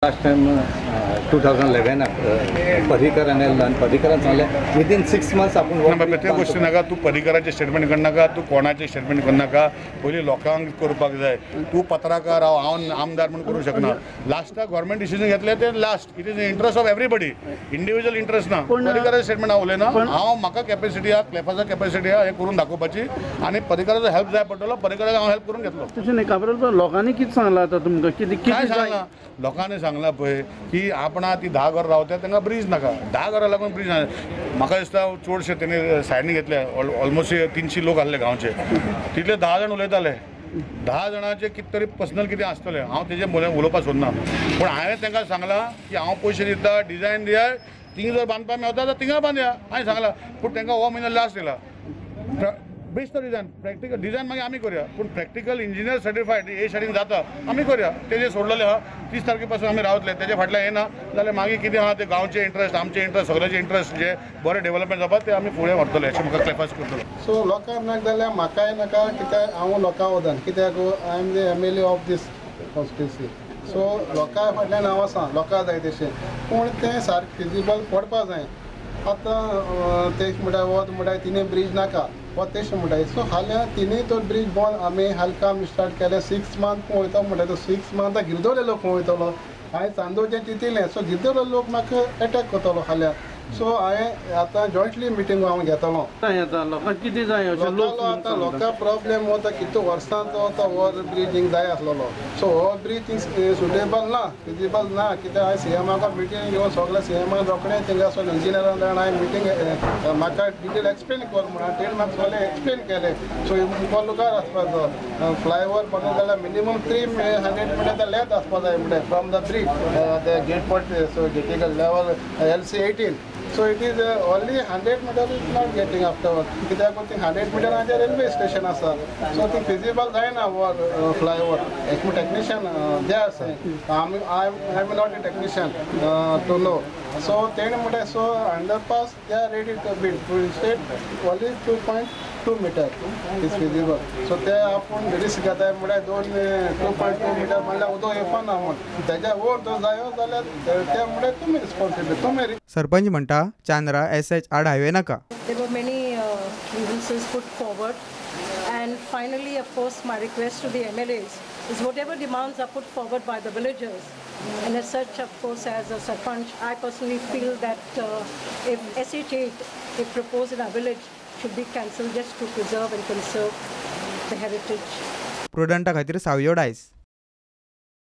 Last time 2011 Parrikar आणि पर्रीकरान सांगलें within 6 months आपण प्रत्येक गोष्टी नाका तू पर्रीकराचे स्टेटमेंट करनाका तू कोणाचे स्टेटमेंट करनाका पयलीं लोकांक करपाक जाय तू पत्रकार हांव आमदार म्हणून करूं शकना लास्टाक गव्हर्नमेंट डिसिजन घेतले ते last it is the interest of everybody individual interest ना पर्रीकराचे स्टेटमेंट हांव उलयना हांव म्हाका कॅपेसिटी आहा क्लेफाचा कॅपेसिटी आहा हे करून दाखोवपाची आनी पर्रीकराचो हेल्प जाय पडटलो पर्रीकराक हांव हेल्प करून घेतलो तशें न्ही काबराल लोकांनी कितें सांगलां आतां तुमकां काय सांगलां लोकांनी सांगलां पळय की आपणा ती 10 घरां रावता तांकां ब्रीज नाका 10 घरां लागून ब्रीज ना म्हाका दिसता चडशे तेणी सायडीन घेतले ऑलमोस्ट 300 लोक आहले गांवचे तितले 10 जाण उलयताले 10 जाणांचे कितें तरी पर्सनल कितें आसतलें हांव तेजे उलोवपाक सोदना पूण हांवें तांकां सांगलां की हांव पयशे दिता डिजायन दियात थिंग जर बांदपाक मेळटा जाल्यार थिंगा बांदया हांवें सांगलां पूण तांकां हो म्हयनो लास्ट दिला बेस्ट डिजायन प्रॅक्टिकल डिजायन मागीर आमी करया पूण प्रॅक्टिकल इंजिनियर सर्टिफायड ए शाडीन जाता आमी करया तेजे सोडलेले आहा 30 तारखे पासून आमी रावतले तेजे फाटल्यान येना जाल्यार मागीर कितें आहा ते गांवचे इंट्रस्ट आमचे इंट्रस्ट सगळ्याचे इंट्रस्ट जे बरें डेव्हलपमेंट जावपा ते आमी फुडें व्हरतले अशें म्हाका क्लॅरिफाय करतलो सो लोकांक नाका जाल्यार म्हाकाय नाका कित्याक हांव लोकां वदन कित्याक I am the MLA of this constituency so लोकां फाटल्यान हांव आसा लोकां जाय तशें पूण तें सारकें फिजिबल पडपा जाय आतां ते म्हणटा वत म्हणटा तिने ब्रीज नाका व तेशें म्हणटाय सो हाल्या तिनूय तो ब्रीज बंद आमी हलकाम स्टार्ट केलें 6 months वयता म्हणटा तो 6 months गिरदोले लोक वयतलो हांवें चांदोरचें चिंतिल्लें सो गिरदोले लोक म्हाका एटॅक करतलो हाल्या सो हांवें आतां जॉयंटली मिटींग हांव घेतलो लोकांक कितें जाय आतां लोकां प्रॉब्लेम वता कितू वर्सांचो वता हो ब्रिजींग जाय आसलेलो सो हो ब्रीज सुटेबल ना फिजिबल ना कित्याक हांवें CMाक मिटींग घेवन सगळ्या CMाक रोखडें थिंगासून इंजिनियरान जाण हांवें मिटींग म्हाका डिटेल एक्सप्लेन कर म्हणून तेणें म्हाका सगळें एक्सप्लेन केलें सो मुखार लुकार आसपाचो फ्लायओवर बनलो जाल्यार मिनिमम 300 मिटर लेंथ आसपा जाय म्हणटा from the bridge the gate pot so गेटिकल level LC 18 so it is only 100 meters is not getting afterwards कित्याक ती 100 मिटरांचेर रेल्वे स्टेशन आसा सो ती फिजिबल जायना फ्लायओवर एक टेक्निशियन दे आसा I am not a technician to know so तेणें म्हणटा so underpass they are ready to build to state only 2.2 metre is feasible so ते आपूण रिस्क घेताय म्हळ्यार 2.2 मीटर म्हणल्यार उदक येवपाना म्हण तेज्या वयर तो जायो जाल्यार ते म्हळ्यार तुमी रिस्पॉन्सिबल तुमी सरपंच म्हणटा चांद्रा SH आड हायवे नाका. There were many grievances put forward, and finally, of course, my request to the MLAs is whatever demands are put forward by the villagers, and as such, of course, as a sarpanch, I personally feel that if SH8, if proposed in our village, should be cancelled just to preserve and conserve the heritage. प्रुडंटा खातीर सावयो डायस.